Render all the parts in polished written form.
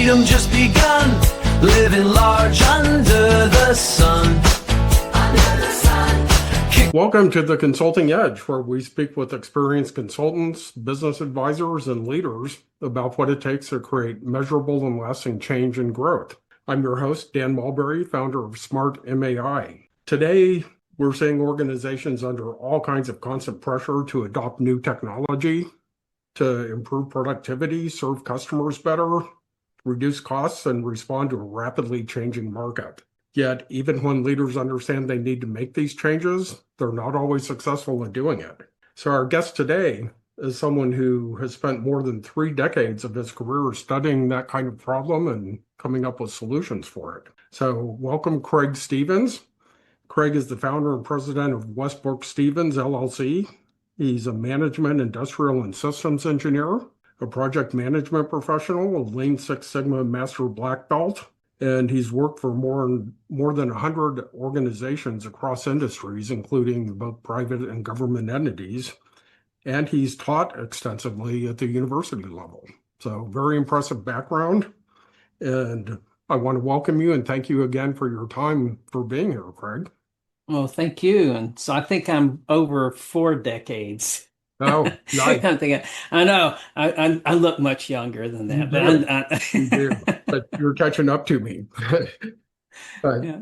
freedom just begun, living large under the sun. Under the sun. Welcome to the Consulting Edge, where we speak with experienced consultants, business advisors, and leaders about what it takes to create measurable and lasting change and growth. I'm your host, Dan Mulberry, founder of SmartMAI. Today, we're seeing organizations under all kinds of constant pressure to adopt new technology, to improve productivity, serve customers better, reduce costs, and respond to a rapidly changing market. Yet, even when leaders understand they need to make these changes, they're not always successful in doing it. So our guest today is someone who has spent more than 3 decades of his career studying that kind of problem and coming up with solutions for it. So welcome, Craig Stevens. Craig is the founder and president of Westbrook Stevens, LLC. He's a management, industrial, and systems engineer, a project management professional, a Lean Six Sigma Master Black Belt, and he's worked for more than 100 organizations across industries, including both private and government entities, and he's taught extensively at the university level. So very impressive background, and I want to welcome you and thank you again for your time for being here, Craig. Well, thank you. And so I think I'm over 4 decades. Oh, nice. I know I look much younger than that, you do, but you're catching up to me. Yeah.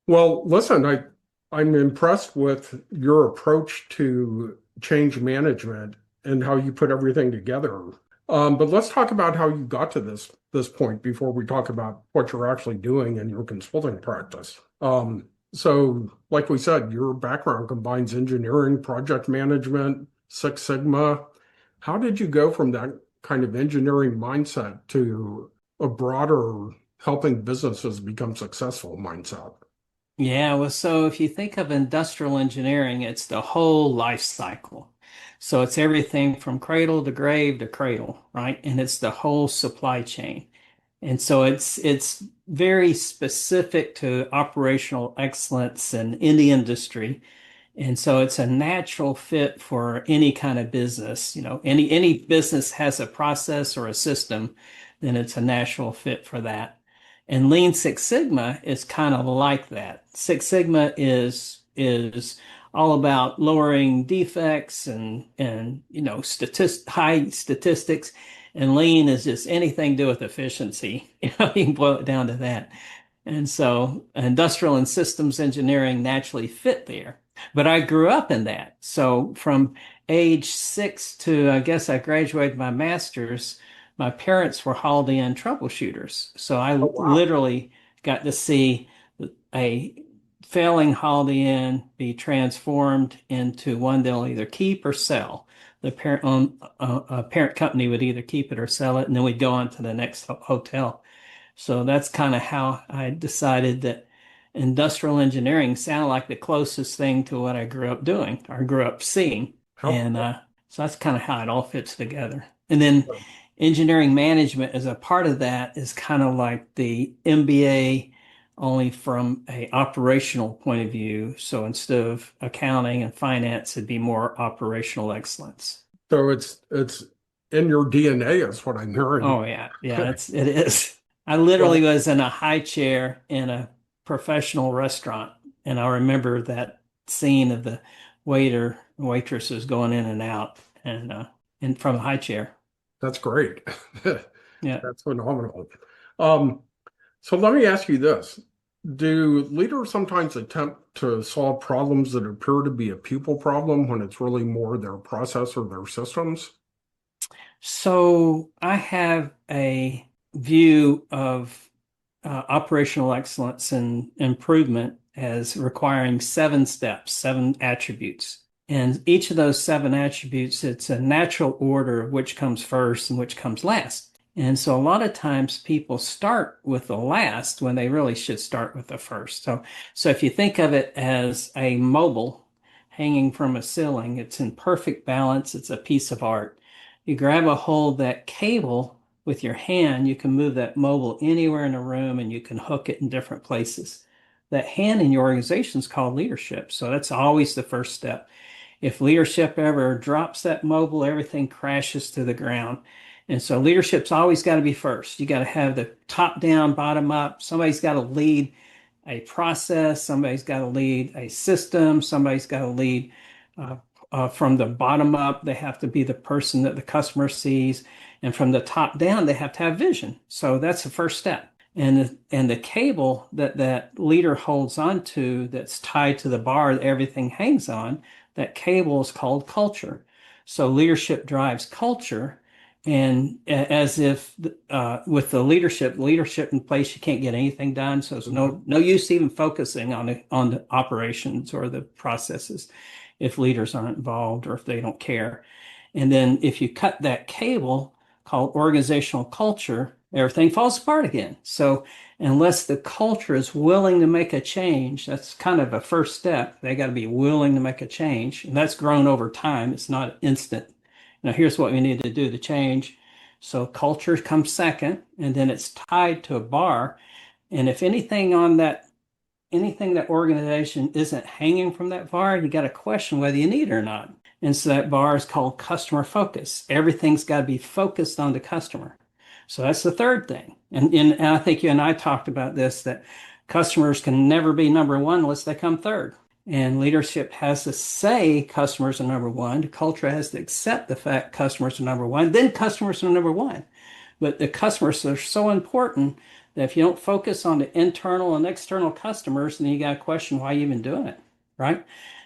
Well, listen, I'm impressed with your approach to change management and how you put everything together. But let's talk about how you got to this point before we talk about what you're actually doing in your consulting practice. So, like we said, your background combines engineering, project management, Six Sigma. How did you go from that kind of engineering mindset to a broader helping businesses become successful mindset? Yeah, well, so if you think of industrial engineering, it's the whole life cycle. So it's everything from cradle to grave to cradle, right? And it's the whole supply chain. And so it's very specific to operational excellence in any industry. And so it's a natural fit for any kind of business. You know, any business has a process or a system, then it's a natural fit for that. And Lean Six Sigma is kind of like that. Six Sigma is all about lowering defects and you know, high statistics. And Lean is just anything to do with efficiency. You know, you can boil it down to that. And so industrial and systems engineering naturally fit there. But I grew up in that. So from age 6 to, I guess I graduated my master's, my parents were hauled in troubleshooters. So I literally got to see a failing Holiday Inn be transformed into one they'll either keep or sell. The parent company would either keep it or sell it, and then we'd go on to the next hotel. So that's kind of how I decided that industrial engineering sounded like the closest thing to what I grew up doing or grew up seeing. And so that's kind of how it all fits together. And then engineering management as a part of that is kind of like the MBA, only from a operational point of view. So instead of accounting and finance, it'd be more operational excellence. So it's in your DNA is what I'm hearing. Oh yeah. Yeah, it is. I literally was in a high chair in a professional restaurant. And I remember that scene of the waiter and waitresses going in and out and from a high chair. That's great. Yeah. That's phenomenal. So let me ask you this. Do leaders sometimes attempt to solve problems that appear to be a people problem when it's really more their process or their systems? So I have a view of operational excellence and improvement as requiring 7 steps, 7 attributes. And each of those 7 attributes, it's a natural order of which comes first and which comes last. And so a lot of times people start with the last when they really should start with the first. So if you think of it as a mobile hanging from a ceiling, it's in perfect balance. It's a piece of art. You grab a hold of that cable with your hand, you can move that mobile anywhere in the room and you can hook it in different places. That hand in your organization is called leadership. So that's always the first step. If leadership ever drops that mobile, everything crashes to the ground. And so leadership's always got to be first. You got to have the top down, bottom up. Somebody's got to lead a process. Somebody's got to lead a system. Somebody's got to lead from the bottom up. They have to be the person that the customer sees. And from the top down, they have to have vision. So that's the first step. And the cable that leader holds onto that's tied to the bar that everything hangs on, that cable is called culture. So leadership drives culture. And as if with the leadership in place, you can't get anything done. So there's no use even focusing on the operations or the processes if leaders aren't involved or if they don't care. And then if you cut that cable called organizational culture, everything falls apart again. So unless the culture is willing to make a change, that's kind of a first step. They got to be willing to make a change. And that's grown over time. It's not instant. Now, here's what we need to do to change. So culture comes second, and then it's tied to a bar. And if anything that organization isn't hanging from that bar, you got to question whether you need it or not. And so that bar is called customer focus. Everything's got to be focused on the customer. So that's the third thing. And I think you and I talked about this, that customers can never be number one unless they come third. And leadership has to say customers are number one. The culture has to accept the fact customers are number one. Then customers are number one. But the customers are so important that if you don't focus on the internal and external customers, then you got to question why you're even doing it, right?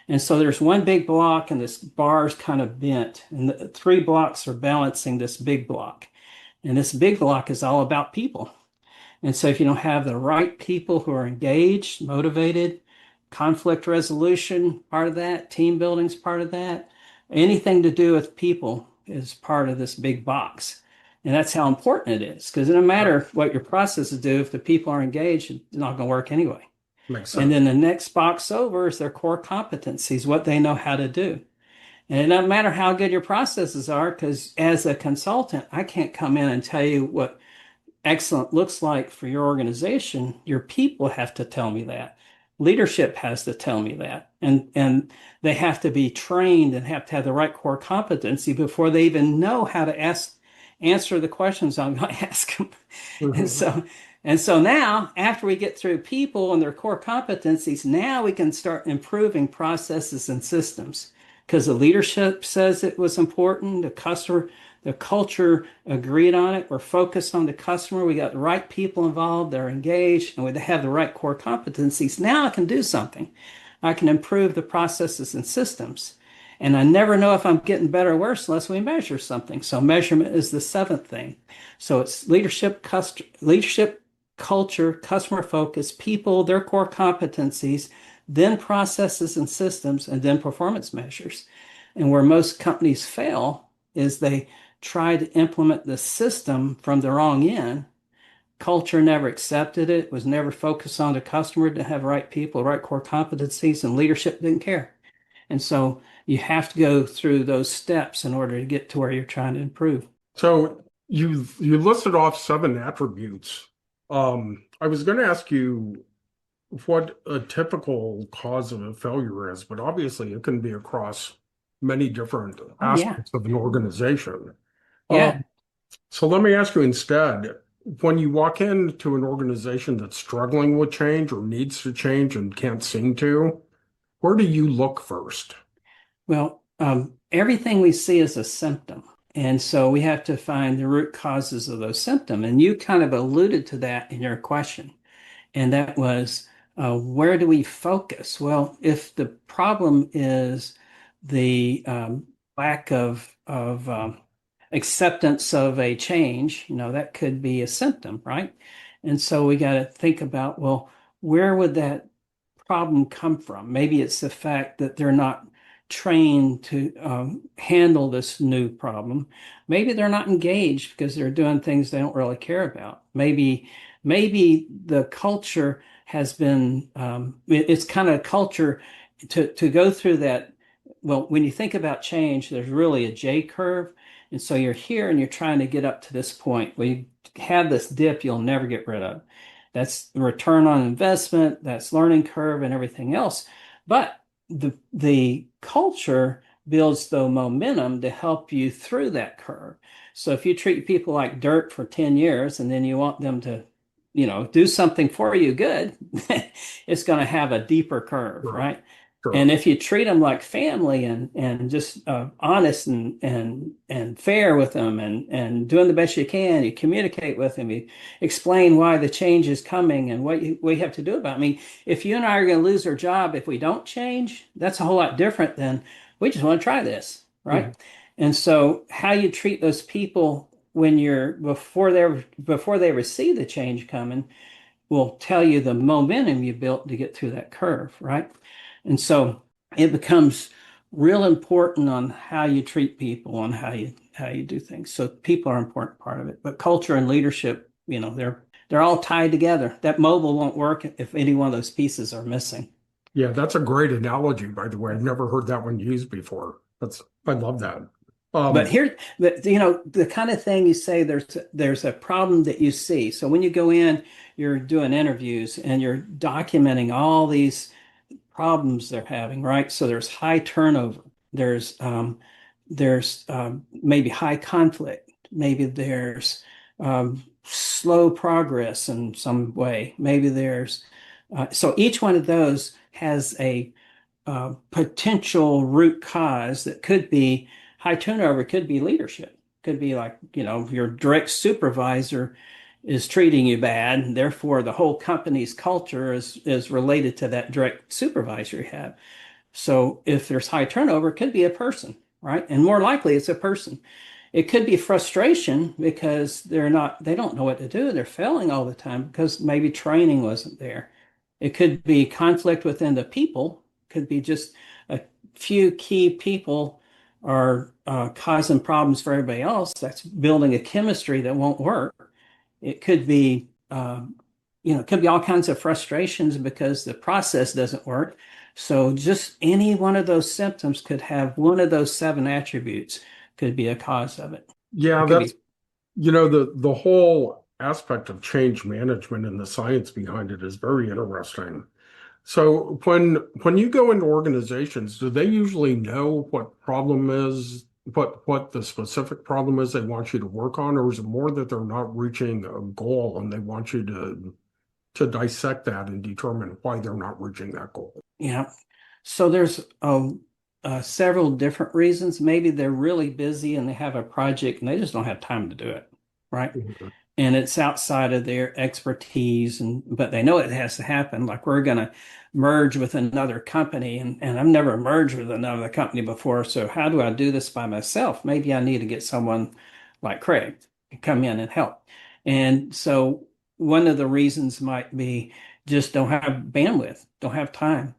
And so there's one big block, and this bar is kind of bent. And the three blocks are balancing this big block. And this big block is all about people. And so if you don't have the right people who are engaged, motivated, conflict resolution, part of that, team building is part of that. Anything to do with people is part of this big box. And that's how important it is, because no matter what your processes do, if the people are engaged, it's not going to work anyway. Makes sense. And then the next box over is their core competencies, what they know how to do. And it doesn't matter how good your processes are, because as a consultant, I can't come in and tell you what excellent looks like for your organization. Your people have to tell me that. Leadership has to tell me that. And they have to be trained and have to have the right core competency before they even know how to answer the questions I'm going to ask them. Mm-hmm. And so now, after we get through people and their core competencies, now we can start improving processes and systems, because the leadership says it was important. The culture agreed on it. We're focused on the customer. We got the right people involved. They're engaged, and they have the right core competencies. Now I can do something. I can improve the processes and systems. And I never know if I'm getting better or worse unless we measure something. So measurement is the seventh thing. So it's leadership, culture, customer focus, people, their core competencies, then processes and systems, and then performance measures. And where most companies fail is they try to implement the system from the wrong end. Culture never accepted it, was never focused on the customer, to have right people, right core competencies, and leadership didn't care. And so you have to go through those steps in order to get to where you're trying to improve. So you listed off 7 attributes. I was going to ask you what a typical cause of a failure is, but obviously it can be across many different aspects of an organization. Yeah. So let me ask you instead, when you walk into an organization that's struggling with change or needs to change and can't seem to, where do you look first? Well, everything we see is a symptom. And so we have to find the root causes of those symptoms. And you kind of alluded to that in your question. And that was, where do we focus? Well, if the problem is the lack of acceptance of a change, that could be a symptom, right? And so we got to think about, well, where would that problem come from? Maybe it's the fact that they're not trained to handle this new problem. Maybe they're not engaged because they're doing things they don't really care about. Maybe the culture has been, it's kind of culture to go through that. Well, when you think about change, there's really a J curve. And so you're here and you're trying to get up to this point where you have this dip you'll never get rid of. That's the return on investment, that's learning curve and everything else. But the culture builds the momentum to help you through that curve. So if you treat people like dirt for 10 years and then you want them to, do something for you good, it's going to have a deeper curve, Sure. right? Sure. And if you treat them like family and just honest and fair with them and doing the best you can, you communicate with them, you explain why the change is coming and what we have to do about it. I mean, if you and I are going to lose our job if we don't change, that's a whole lot different than we just want to try this, right? Mhm. And so how you treat those people when before they receive the change coming will tell you the momentum you built to get through that curve, right? And so it becomes real important on how you treat people and how you do things. So people are an important part of it. But culture and leadership, they're all tied together. That mobile won't work if any one of those pieces are missing. Yeah, that's a great analogy, by the way. I've never heard that one used before. I love that. But the kind of thing you say, there's a problem that you see. So when you go in, you're doing interviews and you're documenting all these problems they're having, right? So there's high turnover. There's maybe high conflict. Maybe there's slow progress in some way. Maybe there's so each one of those has a potential root cause that could be high turnover, could be leadership, could be like, your direct supervisor is treating you bad, and therefore the whole company's culture is related to that direct supervisor you have. So if there's high turnover, it could be a person, right? And more likely it's a person. It could be frustration because they don't know what to do. They're failing all the time because maybe training wasn't there. It could be conflict within the people, could be just a few key people are causing problems for everybody else. That's building a chemistry that won't work. It could be, it could be all kinds of frustrations because the process doesn't work. So just any one of those symptoms could have one of those 7 attributes could be a cause of it. Yeah, It could be, the whole aspect of change management and the science behind it is very interesting. So when you go into organizations, do they usually know what problem is, what the specific problem is they want you to work on, or is it more that they're not reaching a goal and they want you to dissect that and determine why they're not reaching that goal? yeah. So there's several different reasons. Maybe they're really busy and they have a project and they just don't have time to do it, right? Mhm. And it's outside of their expertise, but they know it has to happen. Like we're going to merge with another company, and I've never merged with another company before. So how do I do this by myself? Maybe I need to get someone like Craig to come in and help. And so one of the reasons might be just don't have bandwidth, don't have time.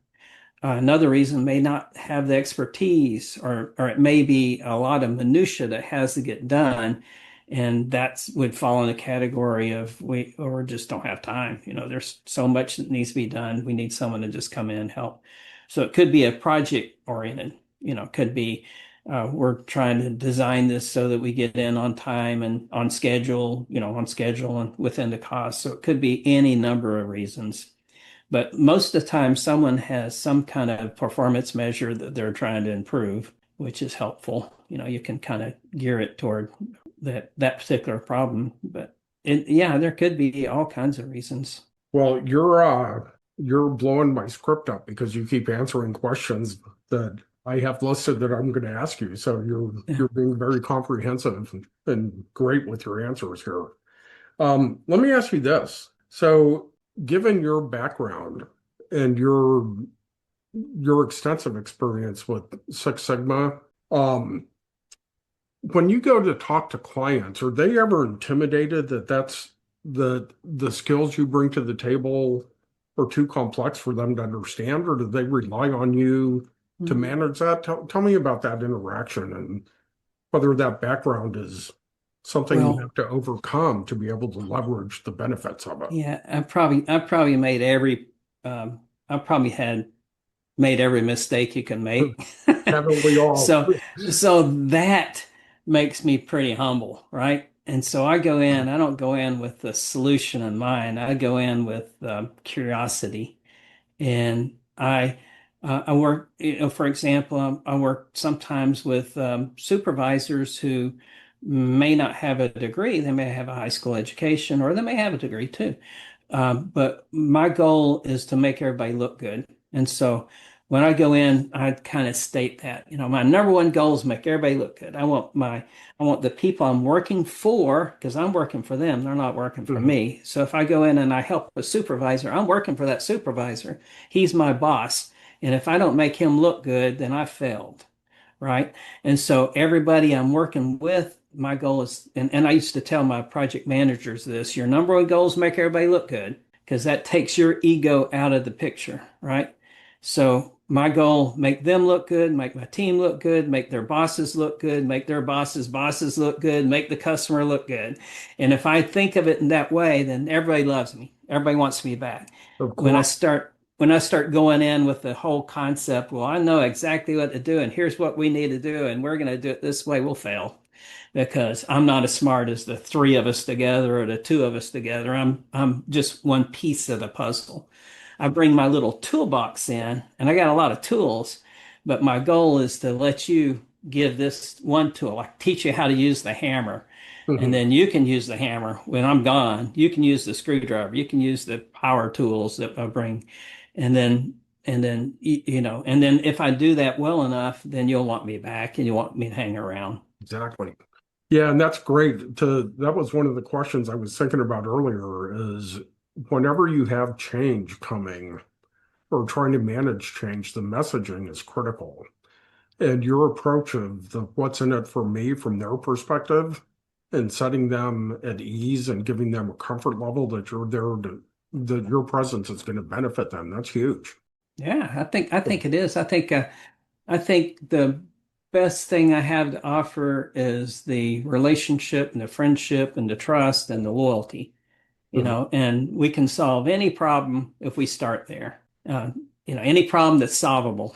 Another reason may not have the expertise, or it may be a lot of minutia that has to get done, and that would fall in the category of we or just don't have time. There's so much that needs to be done. We need someone to just come in and help. So it could be a project oriented. Could be we're trying to design this so that we get in on time and on schedule. On schedule and within the cost. So it could be any number of reasons. But most of the time, someone has some kind of performance measure that they're trying to improve, which is helpful. You can kind of gear it toward that particular problem. But yeah, there could be all kinds of reasons. Well, you're blowing my script up because you keep answering questions that I have listed that I'm going to ask you. So you're being very comprehensive and great with your answers here. Let me ask you this. So, given your background and your extensive experience with Six Sigma, when you go to talk to clients, are they ever intimidated that that's the skills you bring to the table are too complex for them to understand, or do they rely on you to manage that? Tell me about that interaction and whether that background is something you Well, have to overcome to be able to leverage the benefits of it. yeah, I probably made I probably had made every mistake you can make. Haven't we all? So so that makes me pretty humble, right? And so I go in, I don't go in with the solution in mind. I go in with curiosity. And I work, for example, I work sometimes with supervisors who may not have a degree. They may have a high school education, or they may have a degree too. But my goal is to make everybody look good. And so when I go in, I kind of state that, my number one goal is make everybody look good. I want the people I'm working for, because I'm working for them, they're not working for Mhm. me. So if I go in and I help a supervisor, I'm working for that supervisor. He's my boss. And if I don't make him look good, then I failed, right? And so everybody I'm working with, my goal is, and I used to tell my project managers this, your number one goal is make everybody look good, because that takes your ego out of the picture, right? So my goal, make them look good, make my team look good, make their bosses look good, make their bosses look good, make the customer look good. And if I think of it in that way, then everybody loves me. Everybody wants me back. Of When I course. start when I start going in with the whole concept, well, I know exactly what to do, and here's what we need to do, and we're going to do it this way, we'll fail because I'm not as smart as the three of us together or the two of us together. I'm just one piece of the puzzle. I bring my little toolbox in, and I got a lot of tools, but my goal is to let you give this one tool, like teach you how to use the hammer. And Mhm. then you can use the hammer when I'm gone. You can use the screwdriver. You can use the power tools that I bring. And then, and then if I do that well enough, then you'll want me back and you want me to hang around. Exactly. Yeah, and that's great. That was one of the questions I was thinking about earlier is whenever you have change coming or trying to manage change, the messaging is critical. And your approach of the what's in it for me from their perspective and setting them at ease and giving them a comfort level that you're there to, that your presence is going to benefit them. That's huge. Yeah, I think it is. I think the best thing I have to offer is the relationship and the friendship and the trust and the loyalty, Mhm. and we can solve any problem if we start there. Any problem that's solvable.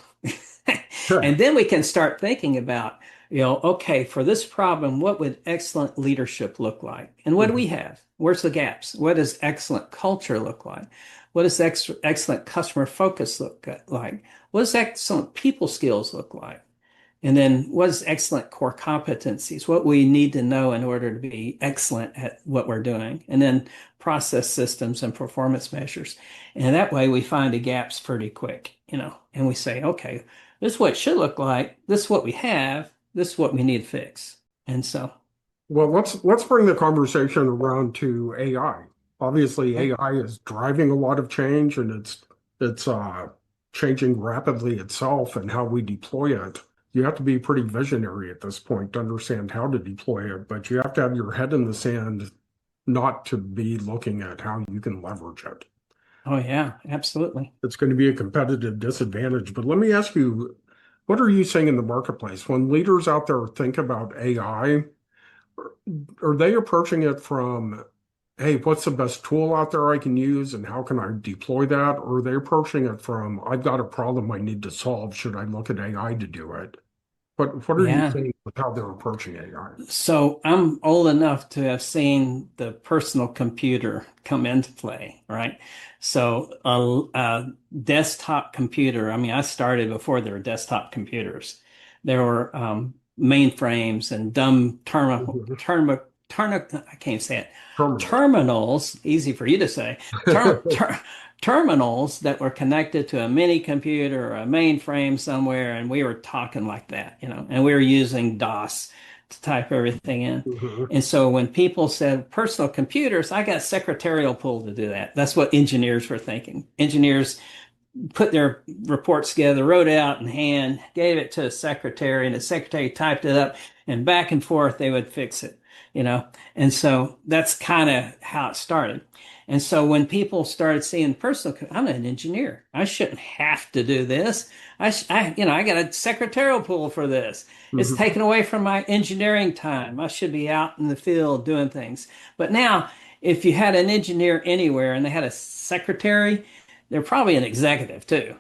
Sure. And then we can start thinking about, okay, for this problem, what would excellent leadership look like? And what do we Mhm. have? Where's the gaps? What does excellent culture look like? What does excellent customer focus look like? What does excellent people skills look like? And then what is excellent core competencies? What we need to know in order to be excellent at what we're doing. And then process systems and performance measures. And that way we find the gaps pretty quick, and we say, okay, this is what it should look like. This is what we have. This is what we need to fix. And so, Well, let's bring the conversation around to AI. Obviously, okay. AI is driving a lot of change and it's changing rapidly itself and how we deploy it. You have to be pretty visionary at this point to understand how to deploy it, but you have to have your head in the sand not to be looking at how you can leverage it. Oh yeah, absolutely. It's going to be a competitive disadvantage. But let me ask you, what are you seeing in the marketplace? When leaders out there think about AI, are they approaching it from, hey, what's the best tool out there I can use and how can I deploy that? Or are they approaching it from, I've got a problem I need to solve. Should I look at AI to do it? What are you Yeah. seeing with how they're approaching AI? So I'm old enough to have seen the personal computer come into play, right? So a desktop computer, I mean, I started before there were desktop computers. There were mainframes and dumb Mhm. I can't say it. Terminals. Terminals, easy for you to say. Terminals that were connected to a mini computer or a mainframe somewhere, and we were talking like that, and we were using DOS to type everything in. Mhm. And so when people said personal computers, I got secretarial pull to do that. That's what engineers were thinking. Engineers put their reports together, wrote it out in hand, gave it to a secretary, and the secretary typed it up, and back and forth they would fix it, you know. And so that's kind of how it started. And so when people started seeing personal, I'm an engineer. I shouldn't have to do this. I got a secretarial pool for this. It's Mhm. taken away from my engineering time. I should be out in the field doing things. But now, if you had an engineer anywhere and they had a secretary, they're probably an executive too.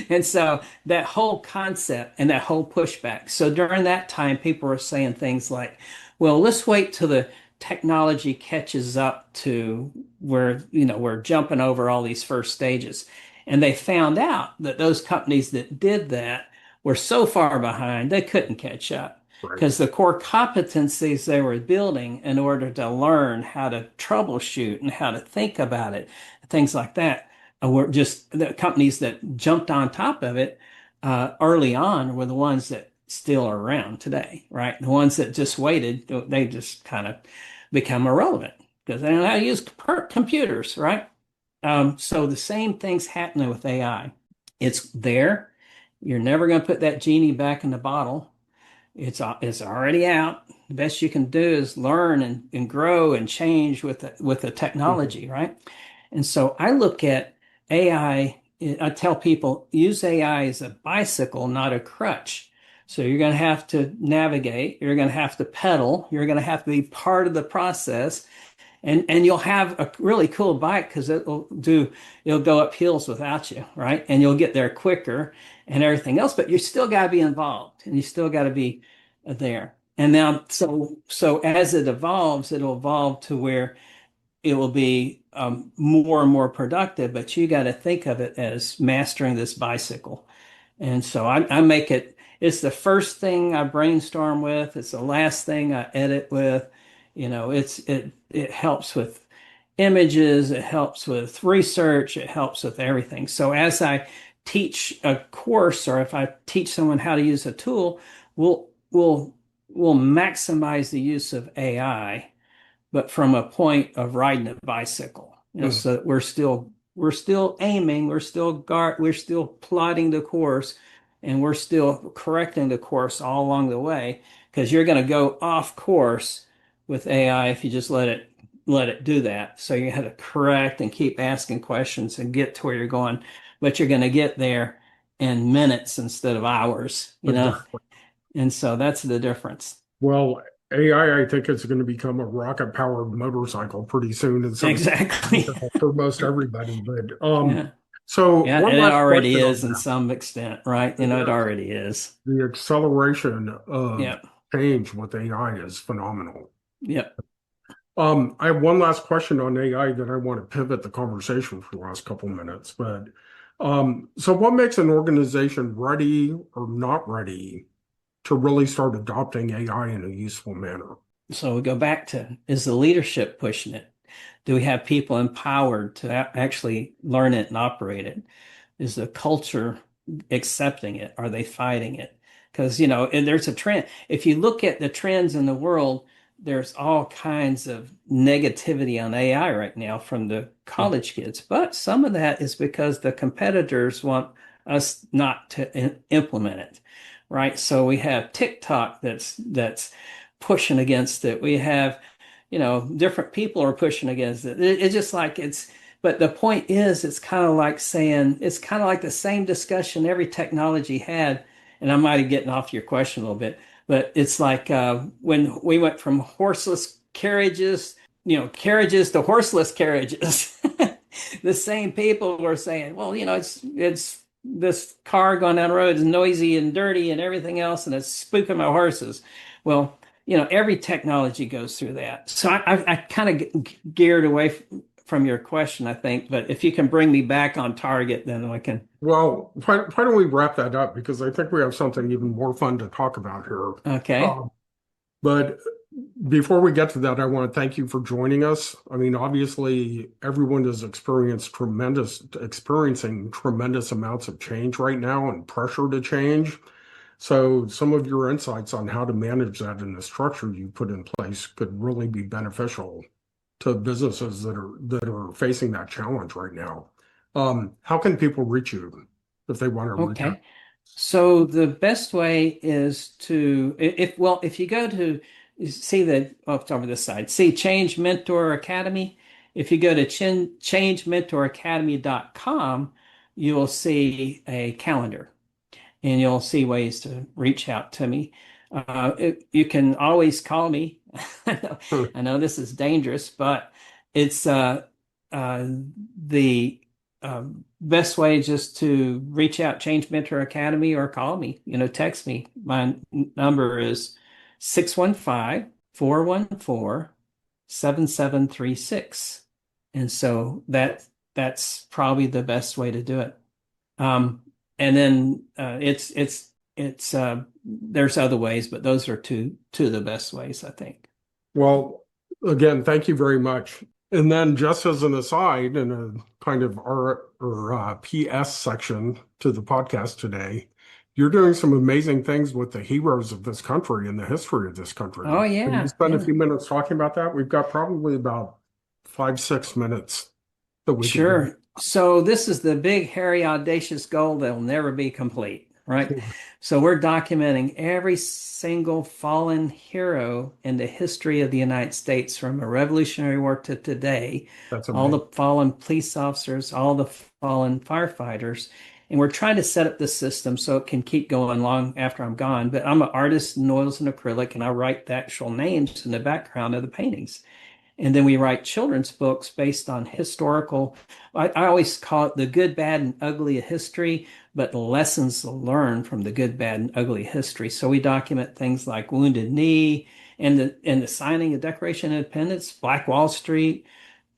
And so that whole concept and that whole pushback. So during that time, people were saying things like, well, let's wait till the technology catches up to where, we're jumping over all these first stages. And they found out that those companies that did that were so far behind, they couldn't catch up Right. because the core competencies they were building in order to learn how to troubleshoot and how to think about it, things like that, were just the companies that jumped on top of it early on were the ones that still are around today, right? The ones that just waited, they just kind of become irrelevant because they don't know how to use computers, right? So the same thing's happening with AI. It's there. You're never going to put that genie back in the bottle. It's already out. The best you can do is learn and grow and change with the technology, right? And so I look at AI, I tell people use AI as a bicycle, not a crutch. So you're going to have to navigate, you're going to have to pedal, you're going to have to be part of the process. And you'll have a really cool bike because it'll go up hills without you, right? And you'll get there quicker and everything else, but you still got to be involved and you still got to be there. And now, so as it evolves, it'll evolve to where it will be more and more productive, but you got to think of it as mastering this bicycle. And so I make it, it's the first thing I brainstorm with. It's the last thing I edit with. It helps with images, it helps with research, it helps with everything. So as I teach a course or if I teach someone how to use a tool, we'll we'll we'll maximize the use of AI, but from a point of riding a bicycle. So that we're still aiming, we're still plotting the course, and we're still correcting the course all along the way because you're going to go off course with AI if you just let it do that. So you have to correct and keep asking questions and get to where you're going, but you're going to get there in minutes instead of hours. Exactly. And so that's the difference. Well, AI, I think it's going to become a rocket-powered motorcycle pretty soon in some Exactly. for most everybody. But Yeah. so Yeah, one and it last already question on is in some extent, right? It that. already is. The acceleration of Yeah. change with AI is phenomenal. Yep. I have one last question on AI that I want to pivot the conversation for the last couple minutes. But so what makes an organization ready or not ready to really start adopting AI in a useful manner? So we go back to, is the leadership pushing it? Do we have people empowered to actually learn it and operate it? Is the culture accepting it? Are they fighting it? Because, and there's a trend. If you look at the trends in the world, there's all kinds of negativity on AI right now from the college kids. But some of that is because the competitors want us not to implement it, right? So we have TikTok that's pushing against it. We have, different people are pushing against it. It's just like but the point is, it's kind of like the same discussion every technology had. And I might be getting off your question a little bit, but it's like when we went from horseless carriages, carriages to horseless carriages. The same people were saying, well, it's this car going down the road is noisy and dirty and everything else, and it's spooking my horses. Well, every technology goes through that. So I kind of geared away from your question, I think, but if you can bring me back on target, then we can. Well, why don't we wrap that up? Because I think we have something even more fun to talk about here. Okay. But before we get to that, I want to thank you for joining us. I mean, obviously, everyone is experiencing tremendous amounts of change right now and pressure to change. So some of your insights on how to manage that and the structure you put in place could really be beneficial to businesses that are facing that challenge right now. How can people reach you if they want to reach out? Okay. So the best way is if you go to see it's over this side, see Change Mentor Academy. If you go to changementoracademy.com, you will see a calendar and you'll see ways to reach out to me. You can always call me. I know this is dangerous, but it's the best way is just to reach out, Change Mentor Academy, or call me, text me. My number is 615-414-7736. And so that that's probably the best way to do it. And then there's other ways, but those are two of the best ways, I think. Well, again, thank you very much. And then just as an aside, in a kind of PS section to the podcast today, you're doing some amazing things with the heroes of this country and the history of this country. Oh, Can yeah. you spend a few minutes talking about that? We've got probably about 5-6 minutes that we can do. Sure. So this is the big, hairy, audacious goal that will never be complete, right? So we're documenting every single fallen hero in the history of the United States from the Revolutionary War to today. That's all the amazing. fallen police officers, all the fallen firefighters. And we're trying to set up the system so it can keep going long after I'm gone. But I'm an artist in oils and acrylic, and I write the actual names in the background of the paintings. And then we write children's books based on historical, I always call it the good, bad, and ugly of history, but lessons learned from the good, bad, and ugly history. So we document things like Wounded Knee and the signing of Declaration of Independence, Black Wall Street,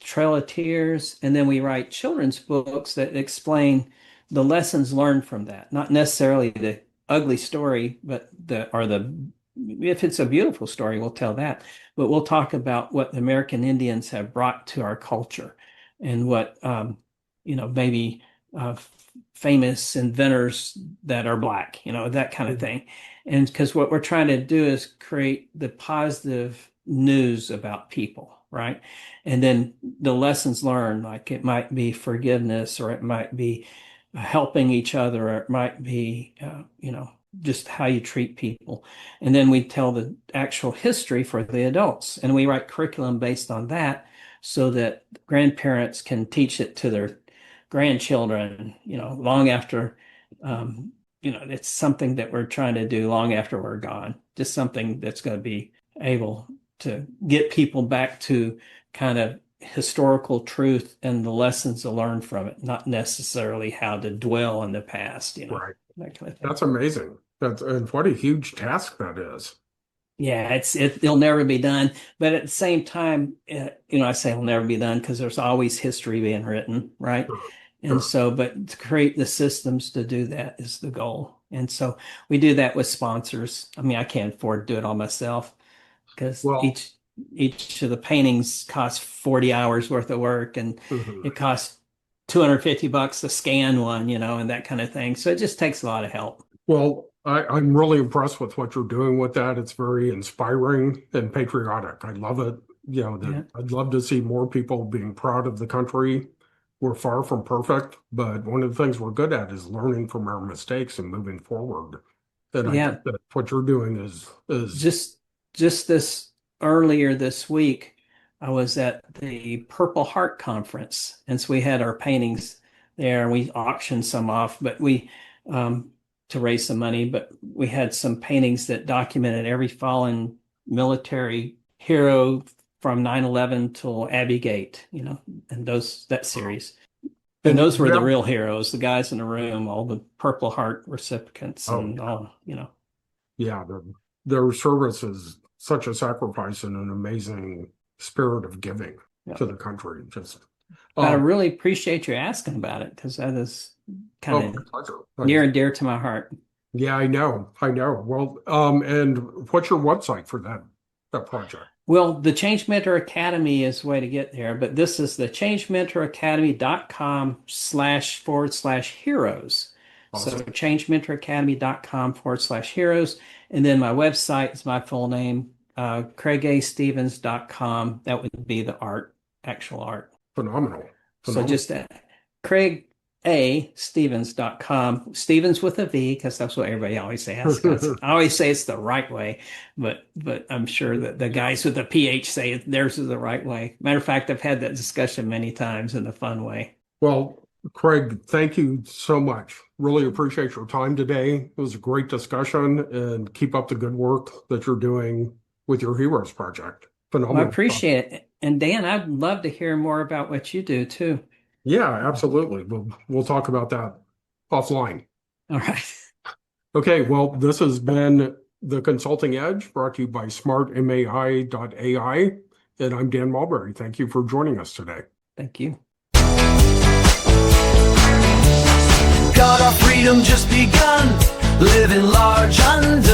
Trail of Tears. And then we write children's books that explain the lessons learned from that, not necessarily the ugly story, but if it's a beautiful story, we'll tell that. But we'll talk about what the American Indians have brought to our culture and what, maybe famous inventors that are Black, that kind of thing. And because what we're trying to do is create the positive news about people, right? And then the lessons learned, like it might be forgiveness, or it might be helping each other, or it might be, just how you treat people. And then we tell the actual history for the adults, and we write curriculum based on that so that grandparents can teach it to their grandchildren, long after, it's something that we're trying to do long after we're gone, just something that's going to be able to get people back to kind of historical truth and the lessons to learn from it, not necessarily how to dwell in the past, Right. that kind of thing. That's amazing. And what a huge task that is. Yeah, it'll never be done. But at the same time, I say it'll never be done because there's always history being written, right? Sure. And so, but to create the systems to do that is the goal. And so we do that with sponsors. I mean, I can't afford to do it all myself because Well, each of the paintings costs 40 hours worth of work, and mhm. it costs $250 to scan one, and that kind of thing. So it just takes a lot of help. Well, I'm really impressed with what you're doing with that. It's very inspiring and patriotic. I love it. I'd love to see more people being proud of the country. We're far from perfect, but one of the things we're good at is learning from our mistakes and moving forward. And I think that what you're doing is just this earlier this week, I was at the Purple Heart Conference, and so we had our paintings there, and we auctioned some off, but to raise some money, but we had some paintings that documented every fallen military hero from 9/11 till Abbey Gate, and that series. And those were the real heroes, the guys in the room, all the Purple Heart recipients and all, Yeah, their service is such a sacrifice and an amazing spirit of giving to the country. I really appreciate you asking about it, because that is kind of near and dear to my heart. Yeah, I know. Well, and what's your website for that project? Well, the Change Mentor Academy is the way to get there, but this is the changementoracademy.com//heroes. Awesome. So changementoracademy.com/heroes. And then my website is my full name, CraigAStevens.com. That would be the actual art. Phenomenal. So just CraigAStevens.com, Stevens with a V, because that's what everybody always asks. I always say it's the right way, but I'm sure that the guys with the PH say theirs is the right way. Matter of fact, I've had that discussion many times in a fun way. Well, Craig, thank you so much. Really appreciate your time today. It was a great discussion, and keep up the good work that you're doing with your Heroes Project. Phenomenal. Well, I appreciate it. And Dan, I'd love to hear more about what you do too. Yeah, absolutely. We'll talk about that offline. All right. Okay, well, this has been the Consulting Edge, brought to you by SmartMAI.ai, and I'm Dan Mulberry. Thank you for joining us today. Thank you. got our freedom just begun, living large under